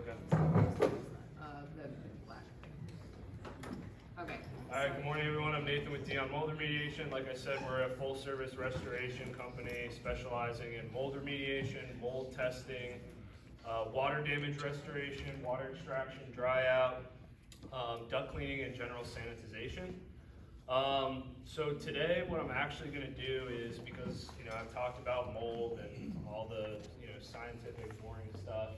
Okay. The black. Okay. All right, good morning everyone. I'm Nathan with Dion Mold Remediation. Like I said, we're a full service restoration company specializing in mold remediation, mold testing, water damage restoration, water extraction, dry out, duct cleaning, and general sanitization. So today what I'm actually going to do is, because I've talked about mold and all the scientific boring stuff,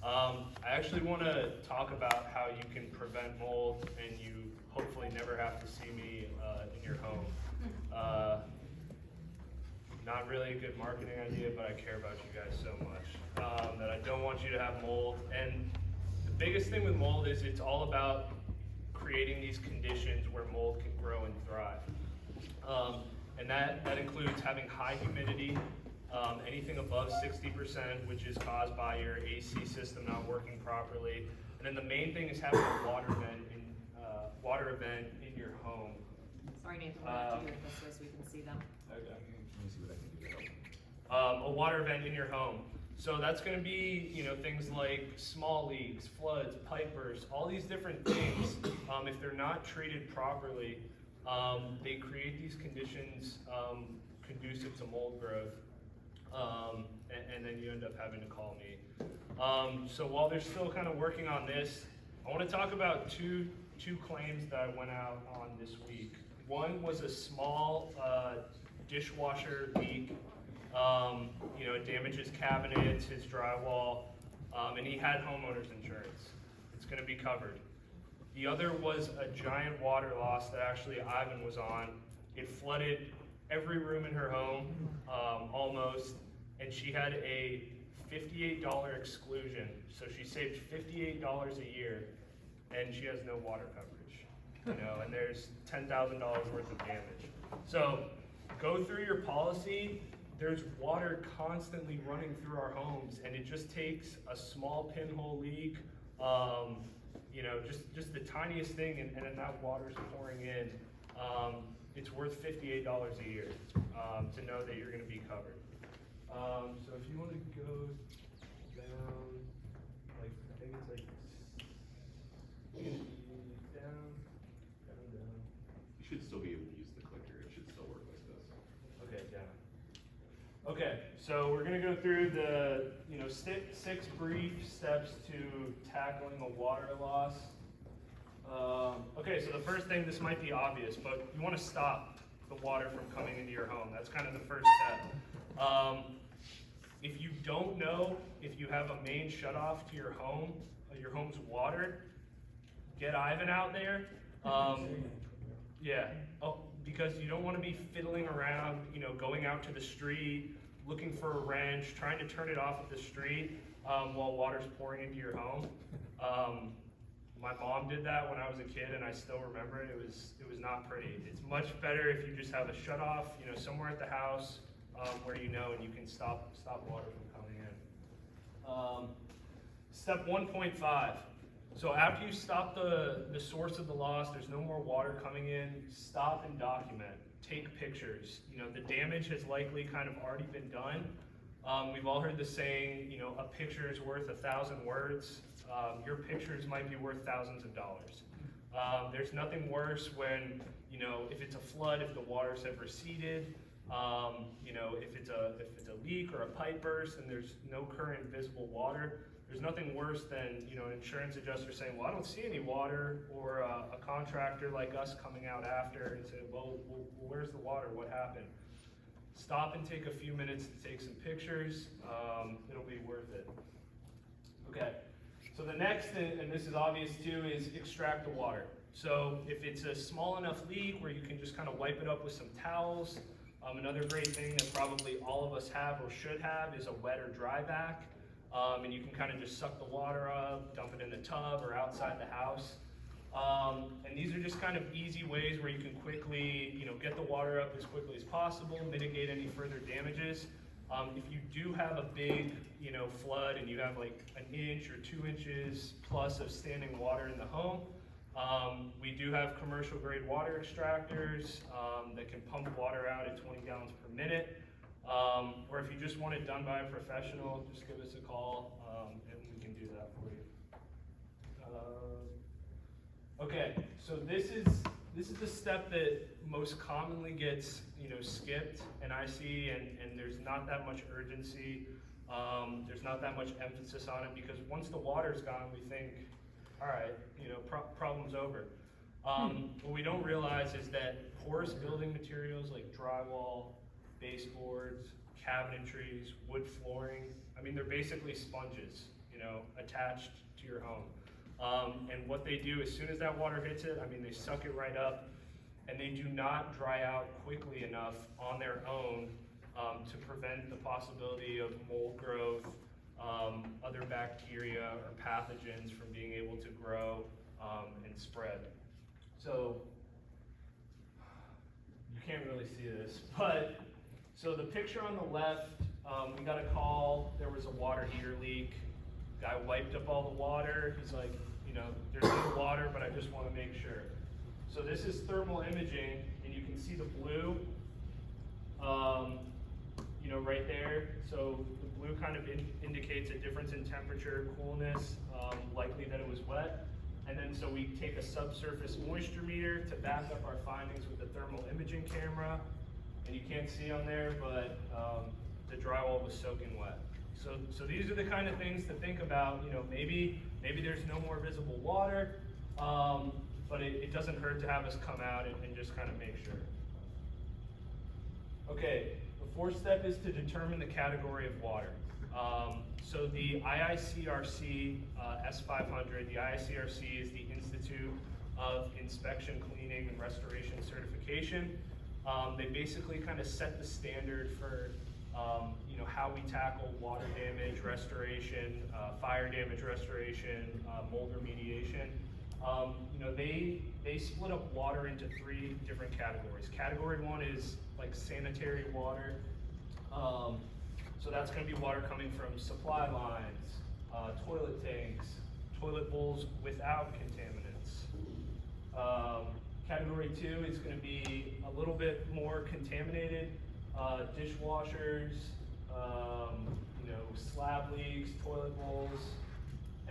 I actually want to talk about how you can prevent mold and you hopefully never have to see me in your home. Not really a good marketing idea, but I care about you guys so much that I don't want you to have mold. And the biggest thing with mold is it's all about creating these conditions where mold can grow and thrive. And that includes having high humidity, anything above 60%, which is caused by your AC system not working properly. And then the main thing is having a water event in your home. Sorry, Nathan, we'll have to do it this way so we can see them. Okay. Let me see what I can do to help. A water event in your home. So that's going to be, things like small leaks, floods, pipers, all these different things. If they're not treated properly, they create these conditions conducive to mold growth, and then you end up having to call me. So while they're still kind of working on this, I want to talk about two claims that I went out on this week. One was a small dishwasher leak. It damaged his cabinets, his drywall, and he had homeowner's insurance. It's going to be covered. The other was a giant water loss that actually Ivan was on. It flooded every room in her home, almost, and she had a $58 exclusion. So she saved $58 a year, and she has no water coverage, and there's $10,000 worth of damage. So go through your policy. There's water constantly running through our homes, and it just takes a small pinhole leak, just the tiniest thing, and then that water's pouring in. It's worth $58 a year to know that you're going to be covered. So if you want to go down, like I think it's like down. You should still be able to use the clicker. It should still work like this. Okay, down. Okay, so we're going to go through the six brief steps to tackling a water loss. Okay, so the first thing, this might be obvious, but you want to stop the water from coming into your home. That's kind of the first step. If you don't know if you have a main shutoff to your home's water, get Ivan out there. Yeah. Oh, because you don't want to be fiddling around, going out to the street, looking for a wrench, trying to turn it off at the street while water's pouring into your home. My mom did that when I was a kid, and I still remember it. It was not pretty. It's much better if you just have a shutoff, somewhere at the house where and you can stop water from coming in. Step 1.5. So after you stop the source of the loss, there's no more water coming in, stop and document. Take pictures. The damage has likely kind of already been done. We've all heard the saying, a picture is worth 1,000 words. Your pictures might be worth thousands of dollars. There's nothing worse when, if it's a flood, if the waters have receded, if it's a leak or a pipe burst and there's no current visible water. There's nothing worse than an insurance adjuster saying, well, I don't see any water, or a contractor like us coming out after and say, well, where's the water? What happened? Stop and take a few minutes to take some pictures. It'll be worth it. Okay, so the next thing, and this is obvious too, is extract the water. So if it's a small enough leak where you can just kind of wipe it up with some towels, another great thing that probably all of us have or should have is a wet or dry vac. And you can kind of just suck the water up, dump it in the tub or outside the house. And these are just kind of easy ways where you can quickly, get the water up as quickly as possible, mitigate any further damages. If you do have a big, flood and you have like an inch or 2 inches plus of standing water in the home, we do have commercial grade water extractors that can pump water out at 20 gallons per minute. Or if you just want it done by a professional, just give us a call and we can do that for you. Okay, so this is the step that most commonly gets, skipped, and I see, and there's not that much urgency. There's not that much emphasis on it because once the water's gone, we think, all right, problem's over. What we don't realize is that porous building materials like drywall, baseboards, cabinetries, wood flooring, they're basically sponges, attached to your home. And what they do as soon as that water hits it, they suck it right up, and they do not dry out quickly enough on their own to prevent the possibility of mold growth, other bacteria or pathogens from being able to grow and spread. So you can't really see this, but so the picture on the left, we got a call, there was a water heater leak. Guy wiped up all the water. He's like, there's no water, but I just want to make sure. So this is thermal imaging, and you can see the blue, right there. So the blue kind of indicates a difference in temperature, coolness, likely that it was wet. And then so we take a subsurface moisture meter to back up our findings with the thermal imaging camera. And you can't see on there, but the drywall was soaking wet. So these are the kind of things to think about. Maybe there's no more visible water, but it doesn't hurt to have us come out and just kind of make sure. Okay, the fourth step is to determine the category of water. So the IICRC S500, the IICRC is the Institute of Inspection, Cleaning, and Restoration Certification. They basically kind of set the standard for how we tackle water damage restoration, fire damage restoration, mold remediation. They split up water into 3 different categories. Category 1 is like sanitary water. So that's going to be water coming from supply lines, toilet tanks, toilet bowls without contaminants. Category 2 is going to be a little bit more contaminated, dishwashers, slab leaks, toilet bowls.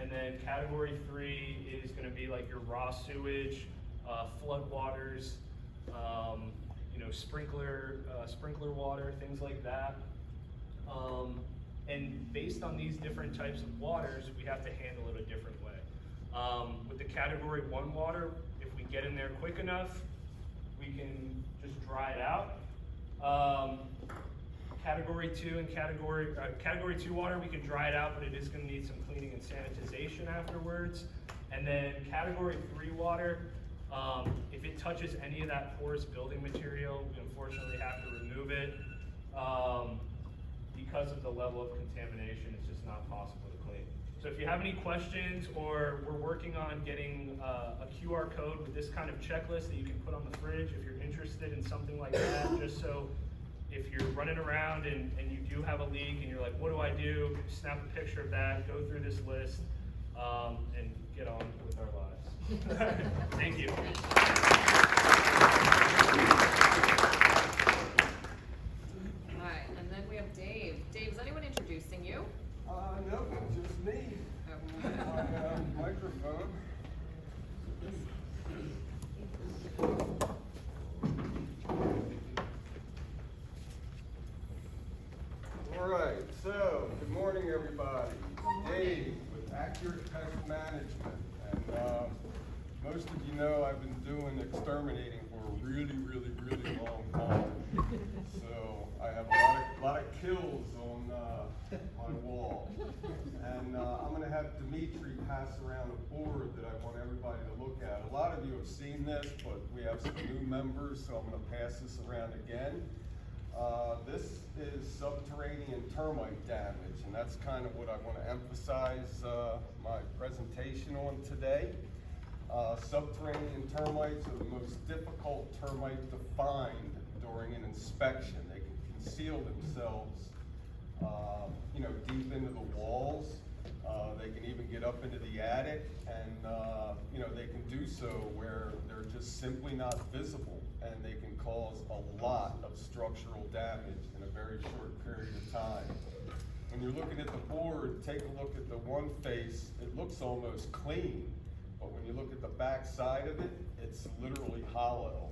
And then category 3 is going to be like your raw sewage, flood waters, sprinkler water, things like that. And based on these different types of waters, we have to handle it a different way. With the category 1 water, if we get in there quick enough, we can just dry it out. Category 2 and category 2 water, we can dry it out, but it is going to need some cleaning and sanitization afterwards. And then category 3 water, if it touches any of that porous building material, we unfortunately have to remove it. Because of the level of contamination, it's just not possible to clean. So if you have any questions, or we're working on getting a QR code with this kind of checklist that you can put on the fridge if you're interested in something like that, just so if you're running around and you do have a leak and you're like, what do I do? Snap a picture of that, go through this list, and get on with our lives. Thank you. All right, and then we have Dave. Dave, is anyone introducing you? No, just me. Oh. My microphone. All right, so good morning, everybody. Dave with Accurate Pest Management, and most of you know I've been doing exterminating for a really long time. So I have a lot of kills on my wall, and I'm going to have Dimitri pass around a board that I want everybody to look at. A lot of you have seen this, but we have some new members, so I'm going to pass this around again. This is subterranean termite damage, and that's kind of what I want to emphasize my presentation on today. Subterranean termites are the most difficult termite to find during an inspection. They can conceal themselves, deep into the walls. They can even get up into the attic, and they can do so where they're just simply not visible, and they can cause a lot of structural damage in a very short period of time. When you're looking at the board, take a look at the one face. It looks almost clean, but when you look at the back side of it, it's literally hollow.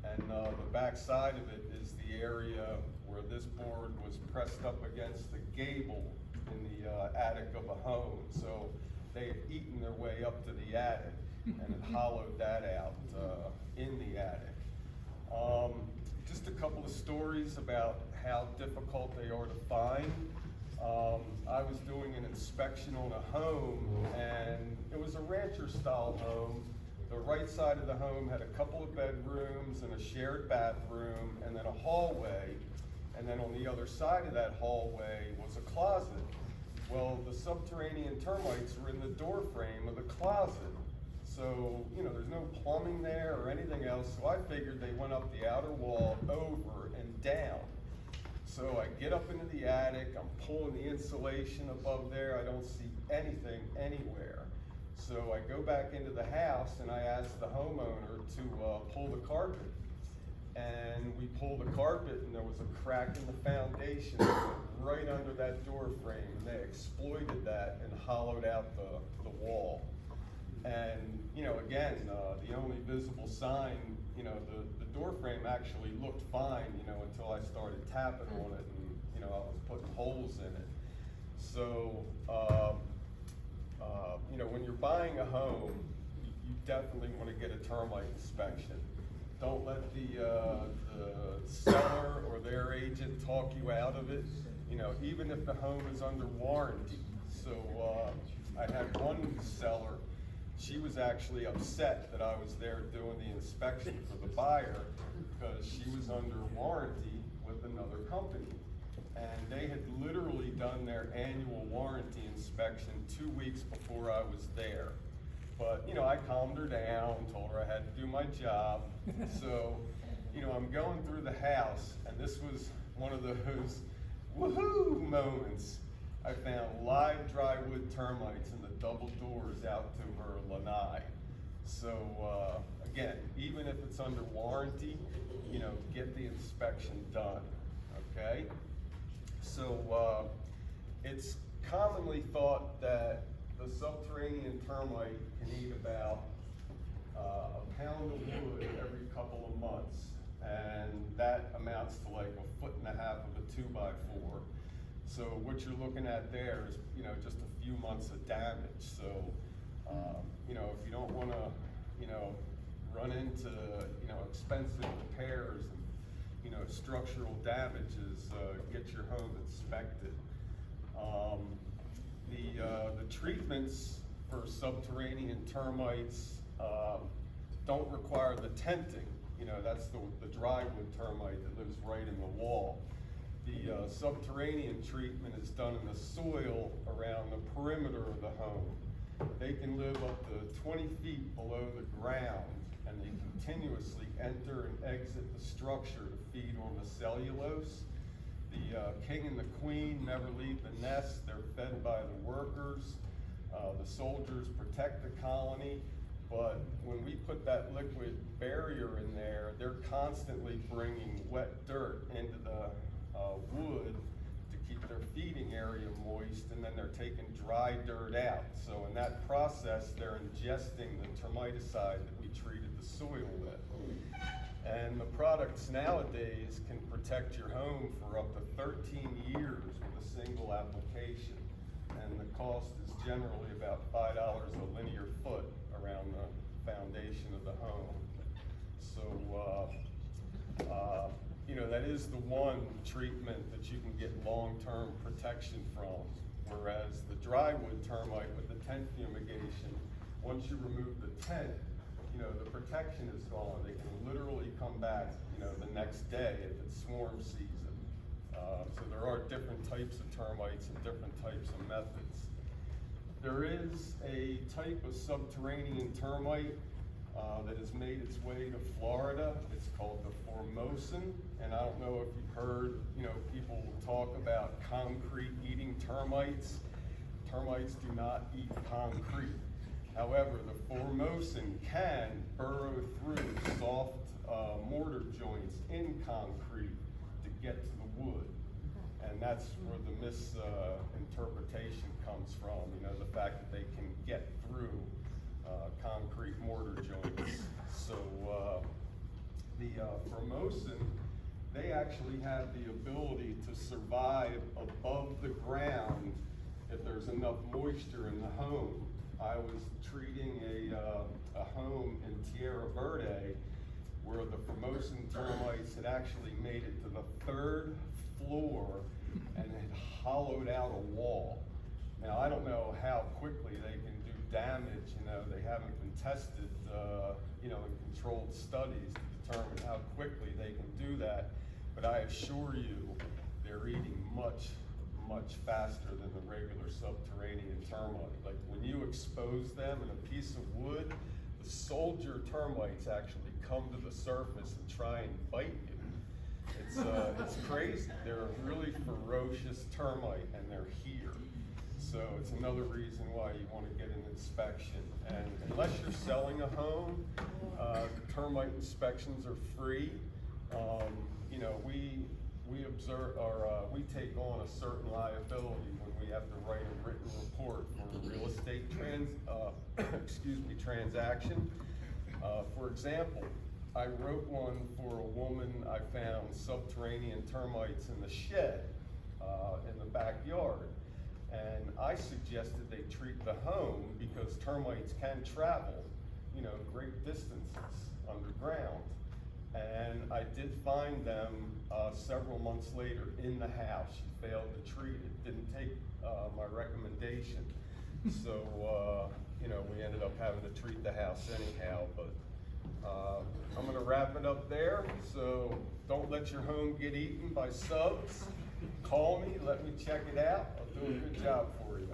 And the back side of it is the area where this board was pressed up against the gable in the attic of a home. So they had eaten their way up to the attic and it hollowed that out in the attic. Just a couple of stories about how difficult they are to find. I was doing an inspection on a home, and it was a rancher style home. The right side of the home had a couple of bedrooms and a shared bathroom and then a hallway. And then on the other side of that hallway was a closet. Well, the subterranean termites were in the door frame of the closet. So, you know, there's no plumbing there or anything else. So I figured they went up the outer wall, over and down. So I get up into the attic, I'm pulling the insulation above there, I don't see anything anywhere. So I go back into the house and I ask the homeowner to pull the carpet. And we pulled the carpet and there was a crack in the foundation right under that door frame, and they exploited that and hollowed out the wall. And, you know, again, the only visible sign, you know, the door frame actually looked fine, you know, until I started tapping on it and, you know, I was putting holes in it. So, you know, when you're buying a home, you definitely want to get a termite inspection. Don't let the seller or their agent talk you out of it, you know, even if the home is under warranty. So, I had one seller, she was actually upset that I was there doing the inspection for the buyer because she was under warranty with another company. And they had literally done their annual warranty inspection 2 weeks before I was there. But, you know, I calmed her down, told her I had to do my job. So, you know, I'm going through the house, and this was one of those woohoo moments. I found live drywood termites in the double doors out to her lanai. So, again, even if it's under warranty, you know, get the inspection done, okay? So, it's commonly thought that the subterranean termite can eat about a pound of wood every couple of months, and that amounts to like 1.5 feet of a 2x4. So what you're looking at there is, you know, just a few months of damage. So, you know, if you don't want to, you know, run into, you know, expensive repairs and, you know, structural damages, get your home inspected. The treatments for subterranean termites don't require the tenting. You know, that's the drywood termite that lives right in the wall. The subterranean treatment is done in the soil around the perimeter of the home. They can live up to 20 feet below the ground, and they continuously enter and exit the structure to feed on the cellulose. The king and the queen never leave the nest. They're fed by the workers. The soldiers protect the colony, but when we put that liquid barrier in there, they're constantly bringing wet dirt into the wood to keep their feeding area moist, and then they're taking dry dirt out. So in that process, they're ingesting the termiticide that we treated the soil with. And the products nowadays can protect your home for up to 13 years with a single application. And the cost is generally about $5 a linear foot around the foundation of the home. So, you know, that is the one treatment that you can get long-term protection from. Whereas the drywood termite with the tent fumigation, once you remove the tent, you know, the protection is gone. They can literally come back, you know, the next day if it's swarm season. So there are different types of termites and different types of methods. There is a type of subterranean termite that has made its way to Florida. It's called the Formosan, and I don't know if you've heard, you know, people talk about concrete eating termites. Termites do not eat concrete. However, the Formosan can burrow through soft mortar joints in concrete to get to the wood. And that's where the misinterpretation comes from, you know, the fact that they can get through concrete mortar joints. So the Formosan, they actually have the ability to survive above the ground if there's enough moisture in the home. I was treating a home in Tierra Verde where the Formosan termites had actually made it to the 3rd floor and had hollowed out a wall. Now, I don't know how quickly they can do damage, they haven't been tested, in controlled studies to determine how quickly they can do that, but I assure you, they're eating much, much faster than the regular subterranean termite. Like when you expose them in a piece of wood, the soldier termites actually come to the surface and try and bite you. It's crazy. They're a really ferocious termite and they're here. So it's another reason why you want to get an inspection. And unless you're selling a home, termite inspections are free. We observe, or we take on a certain liability when we have to write a written report for a real estate transaction. For example, I wrote one for a woman. I found subterranean termites in the shed in the backyard. And I suggested they treat the home because termites can travel, great distances underground. And I did find them several months later in the house. She failed to treat it, didn't take my recommendation. So, we ended up having to treat the house anyhow, but I'm gonna wrap it up there. So don't let your home get eaten by subs. Call me, let me check it out. I'll do a good job for you.